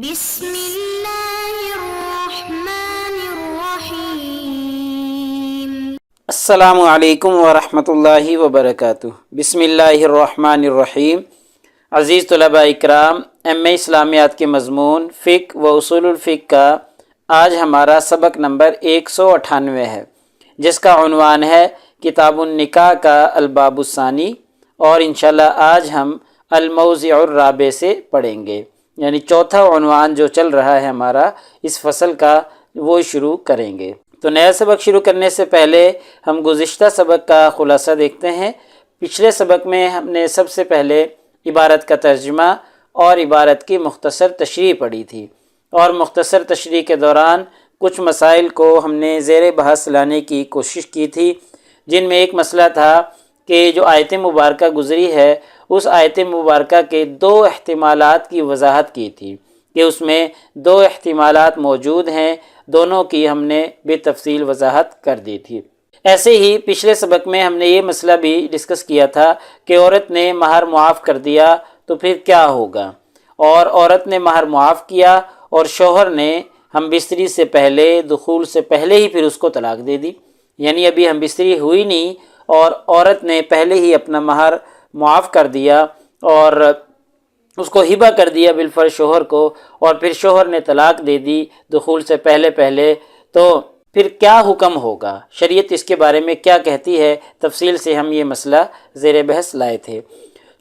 بسم اللہ الرحمن الرحیم۔ السلام علیکم ورحمۃ اللہ وبرکاتہ۔ بسم اللہ الرحمن الرحیم۔ عزیز طلباء اکرام، ایم اے اسلامیات کے مضمون فقہ و اصول الفقہ کا آج ہمارا سبق نمبر 198 ہے، جس کا عنوان ہے کتاب النکاح کا الباب الثانی، اور انشاءاللہ آج ہم الموضع الرابع سے پڑھیں گے، یعنی چوتھا عنوان جو چل رہا ہے ہمارا اس فصل کا، وہ شروع کریں گے۔ تو نیا سبق شروع کرنے سے پہلے ہم گزشتہ سبق کا خلاصہ دیکھتے ہیں۔ پچھلے سبق میں ہم نے سب سے پہلے عبارت کا ترجمہ اور عبارت کی مختصر تشریح پڑھی تھی، اور مختصر تشریح کے دوران کچھ مسائل کو ہم نے زیر بحث لانے کی کوشش کی تھی، جن میں ایک مسئلہ تھا کہ جو آیت مبارکہ گزری ہے اس آیت مبارکہ کے دو احتمالات کی وضاحت کی تھی، کہ اس میں دو احتمالات موجود ہیں، دونوں کی ہم نے بے تفصیل وضاحت کر دی تھی۔ ایسے ہی پچھلے سبق میں ہم نے یہ مسئلہ بھی ڈسکس کیا تھا کہ عورت نے مہر معاف کر دیا تو پھر کیا ہوگا، اور عورت نے مہر معاف کیا اور شوہر نے ہم بستری سے پہلے، دخول سے پہلے ہی پھر اس کو طلاق دے دی، یعنی ابھی ہم بستری ہوئی نہیں اور عورت نے پہلے ہی اپنا مہر معاف کر دیا اور اس کو ہبہ کر دیا بالفرض شوہر کو، اور پھر شوہر نے طلاق دے دی دخول سے پہلے، تو پھر کیا حکم ہوگا، شریعت اس کے بارے میں کیا کہتی ہے، تفصیل سے ہم یہ مسئلہ زیر بحث لائے تھے۔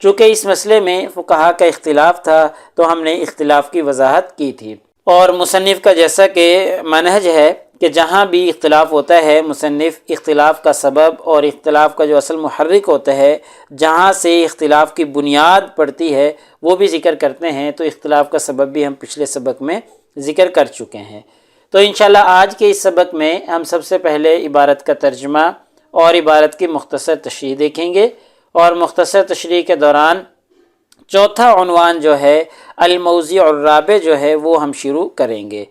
چونکہ اس مسئلے میں فقہا کا اختلاف تھا تو ہم نے اختلاف کی وضاحت کی تھی، اور مصنف کا جیسا کہ منہج ہے کہ جہاں بھی اختلاف ہوتا ہے مصنف اختلاف کا سبب اور اختلاف کا جو اصل محرک ہوتا ہے، جہاں سے اختلاف کی بنیاد پڑتی ہے وہ بھی ذکر کرتے ہیں، تو اختلاف کا سبب بھی ہم پچھلے سبق میں ذکر کر چکے ہیں۔ تو انشاءاللہ آج کے اس سبق میں ہم سب سے پہلے عبارت کا ترجمہ اور عبارت کی مختصر تشریح دیکھیں گے، اور مختصر تشریح کے دوران چوتھا عنوان جو ہے الموضع الرابع جو ہے وہ ہم شروع کریں گے۔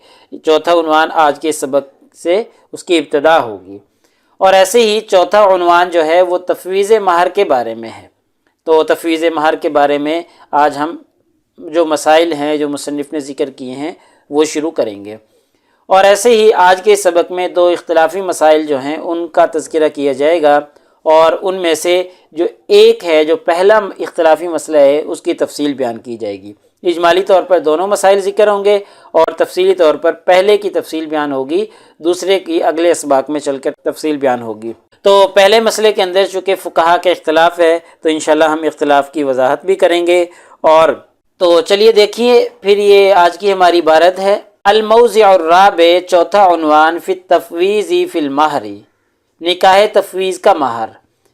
چوتھا عنوان آج کے سبق سے اس کی ابتدا ہوگی، اور ایسے ہی چوتھا عنوان جو ہے وہ تفویض مہر کے بارے میں ہے۔ تو تفویض مہر کے بارے میں آج ہم جو مسائل ہیں جو مصنف نے ذکر کیے ہیں وہ شروع کریں گے، اور ایسے ہی آج کے سبق میں دو اختلافی مسائل جو ہیں ان کا تذکرہ کیا جائے گا، اور ان میں سے جو ایک ہے، جو پہلا اختلافی مسئلہ ہے، اس کی تفصیل بیان کی جائے گی۔ اجمالی طور پر دونوں مسائل ذکر ہوں گے، اور تفصیلی طور پر پہلے کی تفصیل بیان ہوگی، دوسرے کی اگلے اسباق میں چل کر تفصیل بیان ہوگی۔ تو پہلے مسئلے کے اندر چونکہ فقہا کا اختلاف ہے تو انشاءاللہ ہم اختلاف کی وضاحت بھی کریں گے، اور تو چلیے دیکھیے پھر یہ آج کی ہماری عبارت ہے الموضع الرابع، چوتھا عنوان فی التفویض فی المہر، نکاح تفویض کا مہر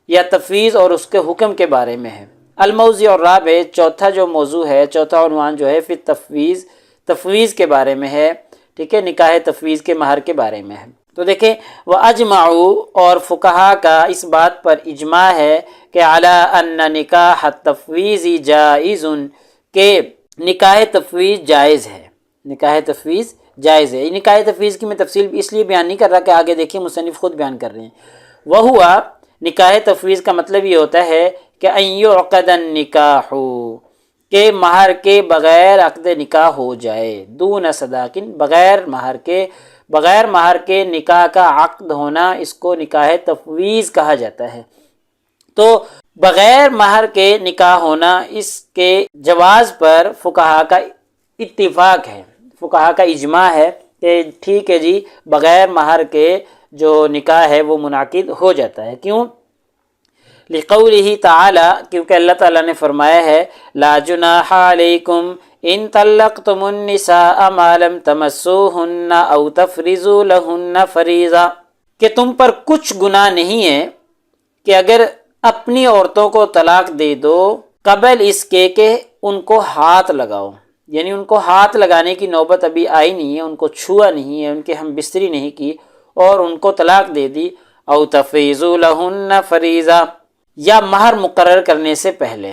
یا تفویض اور اس کے حکم کے بارے میں ہے۔ الموضع الرابع، چوتھا جو موضوع ہے، چوتھا عنوان جو ہے فی التفویض، تفویض کے بارے میں ہے، ٹھیک ہے، نکاح تفویض کے مہر کے بارے میں ہے۔ تو دیکھیں وَأَجْمَعُوا، اور فقہا کا اس بات پر اجماع ہے کہ عَلَىٰ أَنَّ نِكَاحَ التَّفْوِيضِ جَائِزٌ، کہ نکاح تفویض جائز ہے، نکاح تفویض جائز ہے۔ نکاح تفویض کی میں تفصیل اس لیے بیان نہیں کر رہا کہ آگے دیکھیں مصنف خود بیان کر رہے ہیں۔ وَهُوَ، نکاح تفویض کا مطلب یہ ہوتا ہے کہ أَن يُعْقَدَ النِّكَاحُ، کہ مہر کے بغیر عقد نکاح ہو جائے، دون صداقٍ، بغیر مہر کے نکاح کا عقد ہونا، اس کو نکاح تفویض کہا جاتا ہے۔ تو بغیر مہر کے نکاح ہونا، اس کے جواز پر فقہا کا اتفاق ہے، فقہا کا اجماع ہے کہ ٹھیک ہے جی، بغیر مہر کے جو نکاح ہے وہ منعقد ہو جاتا ہے۔ کیوں؟ لقولہ تعالی، کیونکہ اللہ تعالیٰ نے فرمایا ہے لا جناح علیکم ان طلقتم النساء ما لم تمسوہن او تفرضوا لہن فریضہ، کہ تم پر کچھ گناہ نہیں ہے کہ اگر اپنی عورتوں کو طلاق دے دو قبل اس کے کہ ان کو ہاتھ لگاؤ، یعنی ان کو ہاتھ لگانے کی نوبت ابھی آئی نہیں ہے، ان کو چھوا نہیں ہے، ان کے ہم بستری نہیں کی اور ان کو طلاق دے دی، او تفرضوا لہن فریضہ، یا مہر مقرر کرنے سے پہلے،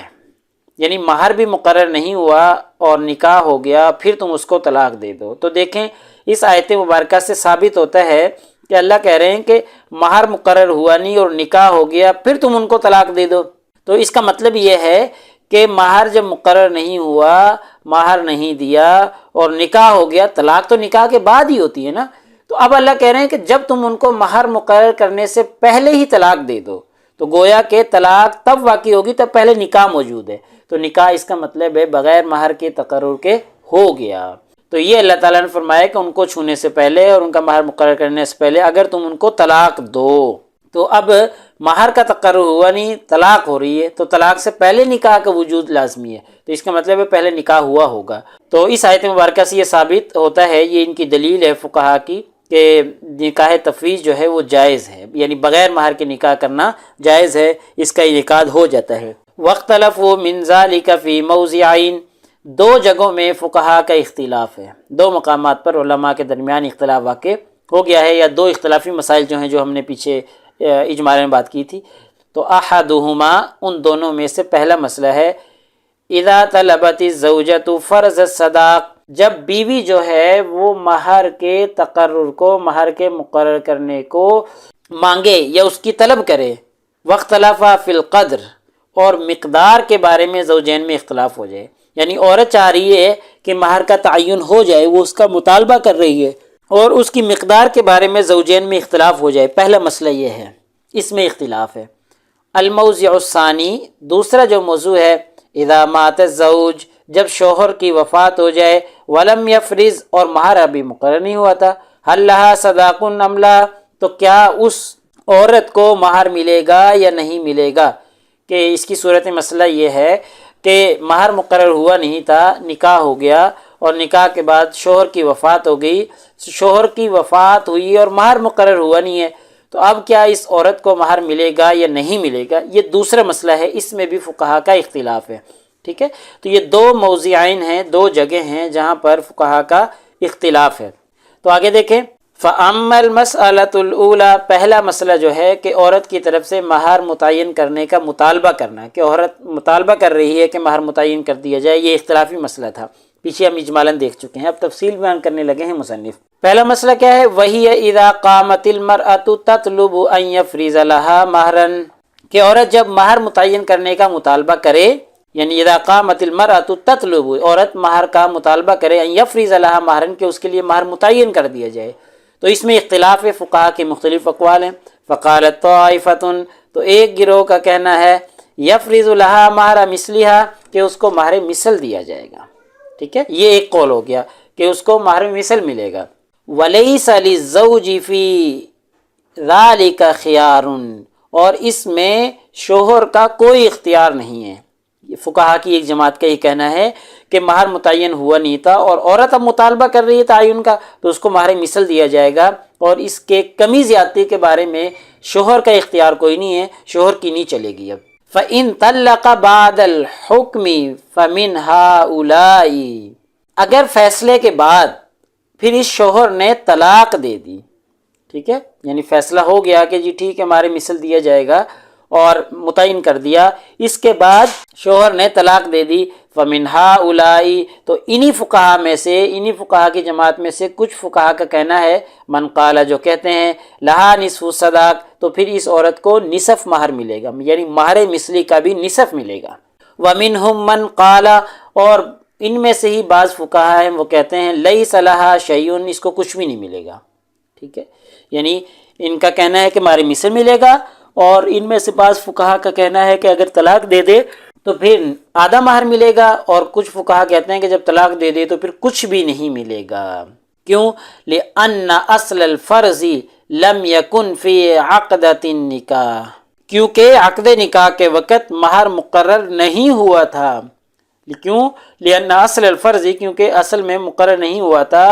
یعنی مہر بھی مقرر نہیں ہوا اور نکاح ہو گیا پھر تم اس کو طلاق دے دو۔ تو دیکھیں اس آیت مبارکہ سے ثابت ہوتا ہے کہ اللہ کہہ رہے ہیں کہ مہر مقرر ہوا نہیں اور نکاح ہو گیا پھر تم ان کو طلاق دے دو۔ تو اس کا مطلب یہ ہے کہ مہر جب مقرر نہیں ہوا، مہر نہیں دیا اور نکاح ہو گیا، طلاق تو نکاح کے بعد ہی ہوتی ہے نا، تو اب اللہ کہہ رہے ہیں کہ جب تم ان کو مہر مقرر کرنے سے پہلے ہی طلاق دے دو تو گویا کہ طلاق تب واقع ہوگی تب پہلے نکاح موجود ہے، تو نکاح اس کا مطلب ہے بغیر مہر کے تقرر کے ہو گیا۔ تو یہ اللہ تعالیٰ نے فرمایا کہ ان کو چھونے سے پہلے اور ان کا مہر مقرر کرنے سے پہلے اگر تم ان کو طلاق دو، تو اب مہر کا تقرر ہوا نہیں، طلاق ہو رہی ہے، تو طلاق سے پہلے نکاح کا وجود لازمی ہے، تو اس کا مطلب ہے پہلے نکاح ہوا ہوگا۔ تو اس آیت مبارکہ سے یہ ثابت ہوتا ہے، یہ ان کی دلیل ہے فقہا کی، کہ نکاح تفویض جو ہے وہ جائز ہے، یعنی بغیر مہر کے نکاح کرنا جائز ہے، اس کا انعقاد ہو جاتا ہے۔ واختلفوا من ذلک فی موضعین، دو جگہوں میں فقہا کا اختلاف ہے، دو مقامات پر علماء کے درمیان اختلاف واقع ہو گیا ہے، یا دو اختلافی مسائل جو ہیں جو ہم نے پیچھے اجمالاً میں بات کی تھی۔ تو احدہما، ان دونوں میں سے پہلا مسئلہ ہے اذا طلبت الزوجۃ فرض الصداق، جب بیوی جو ہے وہ مہر کے تقرر کو، مہر کے مقرر کرنے کو مانگے یا اس کی طلب کرے، واختلف فی القدر، اور مقدار کے بارے میں زوجین میں اختلاف ہو جائے، یعنی عورت چاہ رہی ہے کہ مہر کا تعین ہو جائے، وہ اس کا مطالبہ کر رہی ہے اور اس کی مقدار کے بارے میں زوجین میں اختلاف ہو جائے، پہلا مسئلہ یہ ہے، اس میں اختلاف ہے۔ الموضع الثانی، دوسرا جو موضوع ہے، اذا مات الزوج، جب شوہر کی وفات ہو جائے، ولم یفرض، اور مہر ابھی مقرر نہیں ہوا تھا، هل لها صداق ام لا، تو کیا اس عورت کو مہر ملے گا یا نہیں ملے گا؟ کہ اس کی صورت مسئلہ یہ ہے کہ مہر مقرر ہوا نہیں تھا، نکاح ہو گیا اور نکاح کے بعد شوہر کی وفات ہو گئی، شوہر کی وفات ہوئی اور مہر مقرر ہوا نہیں ہے، تو اب کیا اس عورت کو مہر ملے گا یا نہیں ملے گا؟ یہ دوسرا مسئلہ ہے، اس میں بھی فقہا کا اختلاف ہے، ٹھیک ہے؟ تو یہ دو موضعین ہیں، دو جگہ ہیں جہاں پر فقہا کا اختلاف ہے۔ تو آگے دیکھیں، فَأَمَّا الْمَسْأَلَةُ الْأُولَى، پہلا مسئلہ جو ہے کہ عورت کی طرف سے مہر متعین کرنے کا مطالبہ کرنا، کہ عورت مطالبہ کر رہی ہے کہ مہر متعین کر دیا جائے، یہ اختلافی مسئلہ تھا، پیچھے ہم اجمالاً دیکھ چکے ہیں، اب تفصیل بیان کرنے لگے ہیں مصنف۔ پہلا مسئلہ کیا ہے؟ وَهِيَ إِذَا قَامَتِ الْمَرْأَةُ تَطْلُبُ أَن يَفْرِضَ لَهَا مَهْرًا، کہ عورت جب مہر متعین کرنے کا مطالبہ کرے، یعنی اذا قامت المرأة تطلب، عورت مہر کا مطالبہ کرے، ان یفرض لها مہرا، کہ اس کے لیے مہر متعین کر دیا جائے، تو اس میں اختلاف ہے، فقہا کے مختلف اقوال ہیں۔ فقالت طائفۃ، تو ایک گروہ کا کہنا ہے یفرض لها مہر مثلها، کہ اس کو مہر مثل دیا جائے گا، ٹھیک ہے، یہ ایک قول ہو گیا کہ اس کو مہر مثل ملے گا۔ ولیس للزوج فی ذلک خیار، اور اس میں شوہر کا کوئی اختیار نہیں ہے، یہ فقہا کی ایک جماعت کا یہ کہنا ہے کہ مہر متعین ہوا نہیں تھا اور عورت اب مطالبہ کر رہی ہے تعین کا، تو اس کو مہر مثل دیا جائے گا، اور اس کے کمی زیادتی کے بارے میں شوہر کا اختیار کوئی نہیں ہے، شوہر کی نہیں چلے گی اب۔ فَإِن طَلَّقَ بَعْدَ الْحُكْمِ فَمِنْ هَؤُلَاءِ، اگر فیصلے کے بعد پھر اس شوہر نے طلاق دے دی، ٹھیک ہے، یعنی فیصلہ ہو گیا کہ جی ٹھیک ہے مہر مثل دیا جائے گا اور متعین کر دیا، اس کے بعد شوہر نے طلاق دے دی، فَمِنْ هَؤُلَاءِ، تو انہی فقہا میں سے، انہی فقہا کی جماعت میں سے کچھ فقہا کا کہنا ہے، من قال، جو کہتے ہیں لَهَا نِصْفُ الصَّدَاقِ، تو پھر اس عورت کو نصف مہر ملے گا، یعنی مہر مثلی کا بھی نصف ملے گا۔ وَمِنْهُمْ مَنْ قَالَ، اور ان میں سے ہی بعض فقہا ہیں وہ کہتے ہیں لَيْسَ لَهَا شَيْءٌ، اس کو کچھ بھی نہیں ملے گا، ٹھیک ہے، یعنی ان کا کہنا ہے کہ مہر مثل ملے گا، اور ان میں سے بعض فقہا کا کہنا ہے کہ اگر طلاق دے دے تو پھر آدھا مہر ملے گا، اور کچھ فقہا کہتے ہیں کہ جب طلاق دے دے تو پھر کچھ بھی نہیں ملے گا۔ کیوں؟ لِأَنَّ أَصْلَ الْفَرْضِ لَمْ يَكُنْ فِي عَقْدَةِ النِّكَاحِ، کیونکہ عقد نکاح کے وقت مہر مقرر نہیں ہوا تھا۔ کیوں؟ لِأَنَّ أَصْلَ الْفَرْضِ، کیونکہ اصل میں مقرر نہیں ہوا تھا،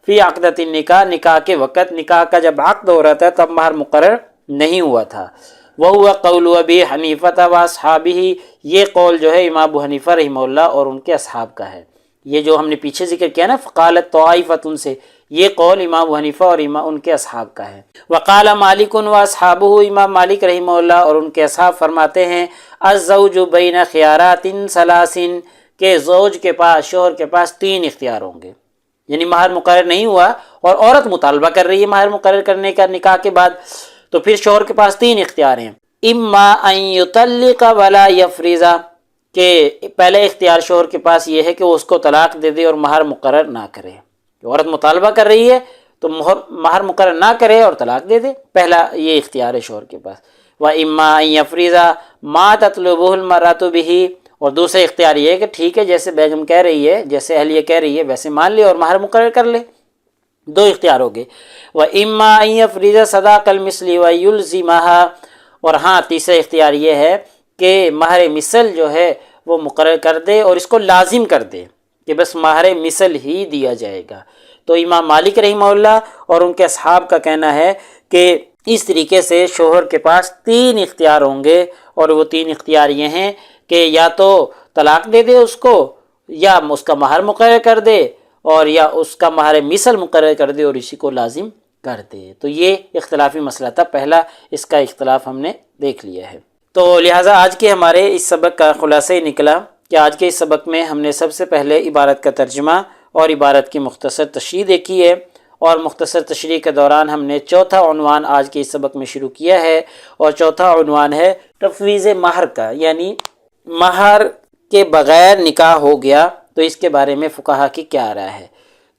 فی عقدۃ النکاح، نکاح کے وقت، نکاح کا جب عقد ہو رہا تھا تب مہر مقرر نہیں ہوا تھا۔ وَهُوَ قَوْلُ أَبِي حَنِيفَةَ وَأَصْحَابِهِ، یہ قول جو ہے امام ابو حنیفہ رحمہ اللہ اور ان کے اصحاب کا ہے۔ یہ جو ہم نے پیچھے ذکر کیا نا فقالت طائفۃ سے، یہ قول امام ابو حنیفہ اور ان کے اصحاب کا ہے۔ وقال مالک وأصحابه، امام مالک رحمہ اللہ اور ان کے اصحاب فرماتے ہیں الزوج بین خیارات ثلاث، کہ زوج کے پاس، شوہر کے پاس 3 اختیار ہوں گے، یعنی مہر مقرر نہیں ہوا اور عورت مطالبہ کر رہی ہے مہر مقرر کرنے کا نکاح کے بعد، تو پھر شوہر کے پاس 3 اختیار ہیں۔ اما ان یطلق ولا یفرض، کہ پہلے اختیار شوہر کے پاس یہ ہے کہ وہ اس کو طلاق دے دے اور مہر مقرر نہ کرے. عورت مطالبہ کر رہی ہے تو مہر مقرر نہ کرے اور طلاق دے دے. پہلا یہ اختیار ہے شوہر کے پاس. وَإِمَّا أَن يَفْرِضَ مَا تَطْلُبُهُ الْمَرْأَةُ بِهِ، اور دوسرا اختیار یہ ہے کہ ٹھیک ہے جیسے بیگم کہہ رہی ہے، جیسے اہلیہ کہہ رہی ہے ویسے مان لے اور مہر مقرر کر لے. دو اختیار ہو گئے. وَإِمَّا أَن يَفْرِضَ صَدَاقَ الْمِثْلِ وَيُلْزِمَهَا، اور ہاں تیسرا اختیار یہ ہے کہ مہر مثل جو ہے وہ مقرر کر دے اور اس کو لازم کر دے کہ بس مہر مثل ہی دیا جائے گا. تو امام مالک رحمہ اللہ اور ان کے اصحاب کا کہنا ہے کہ اس طریقے سے شوہر کے پاس 3 اختیار ہوں گے، اور وہ 3 اختیار یہ ہیں کہ یا تو طلاق دے دے اس کو، یا اس کا مہر مقرر کر دے، اور یا اس کا مہر مثل مقرر کر دے اور اسی کو لازم کر دے. تو یہ اختلافی مسئلہ تھا پہلا، اس کا اختلاف ہم نے دیکھ لیا ہے. تو لہٰذا آج کے ہمارے اس سبق کا خلاصہ ہی نکلا کہ آج کے اس سبق میں ہم نے سب سے پہلے عبارت کا ترجمہ اور عبارت کی مختصر تشریح دیکھی ہے، اور مختصر تشریح کے دوران ہم نے چوتھا عنوان آج کے اس سبق میں شروع کیا ہے، اور چوتھا عنوان ہے تفویض مہر کا، یعنی مہر کے بغیر نکاح ہو گیا تو اس کے بارے میں فقہا کی کیا رائے ہے.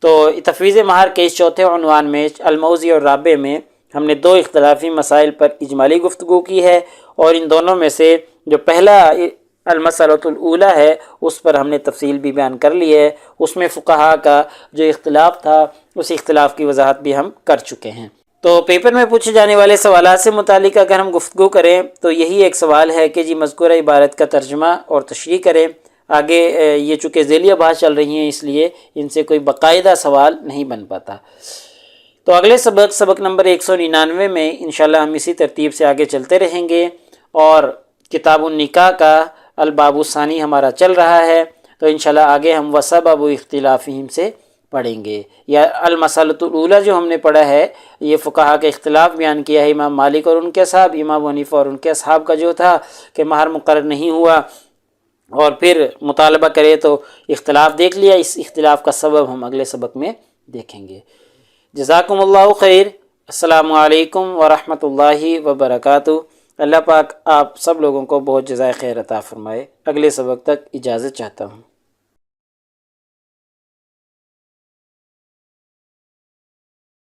تو تفویض مہر کے اس چوتھے عنوان میں الموضع اور رابع میں ہم نے 2 اختلافی مسائل پر اجمالی گفتگو کی ہے، اور ان دونوں میں سے جو پہلا المسألۃ الاولیٰ ہے اس پر ہم نے تفصیل بھی بیان کر لی ہے. اس میں فقہا کا جو اختلاف تھا اس اختلاف کی وضاحت بھی ہم کر چکے ہیں. تو پیپر میں پوچھے جانے والے سوالات سے متعلق اگر ہم گفتگو کریں تو یہی ایک سوال ہے کہ جی مذکورہ عبارت کا ترجمہ اور تشریح کریں. آگے یہ چونکہ ذیلیہ بحث چل رہی ہیں اس لیے ان سے کوئی باقاعدہ سوال نہیں بن پاتا. تو اگلے سبق نمبر 199 میں انشاءاللہ ہم اسی ترتیب سے آگے چلتے رہیں گے، اور کتاب النکاح کا الباب الثانی ہمارا چل رہا ہے. تو انشاءاللہ آگے ہم وسبب اختلافہم سے پڑھیں گے. یا المسألۃ الاولیٰ جو ہم نے پڑھا ہے یہ فقہا کا اختلاف بیان کیا ہے، امام مالک اور ان کے اصحاب، امام حنیفہ اور ان کے اصحاب کا جو تھا کہ مہر مقرر نہیں ہوا اور پھر مطالبہ کرے تو اختلاف دیکھ لیا. اس اختلاف کا سبب ہم اگلے سبق میں دیکھیں گے. جزاکم اللہ خیر. السلام علیکم ورحمۃ اللہ وبرکاتہ. اللہ پاک آپ سب لوگوں کو بہت جزائے خیر عطا فرمائے. اگلے سبق تک اجازت چاہتا ہوں.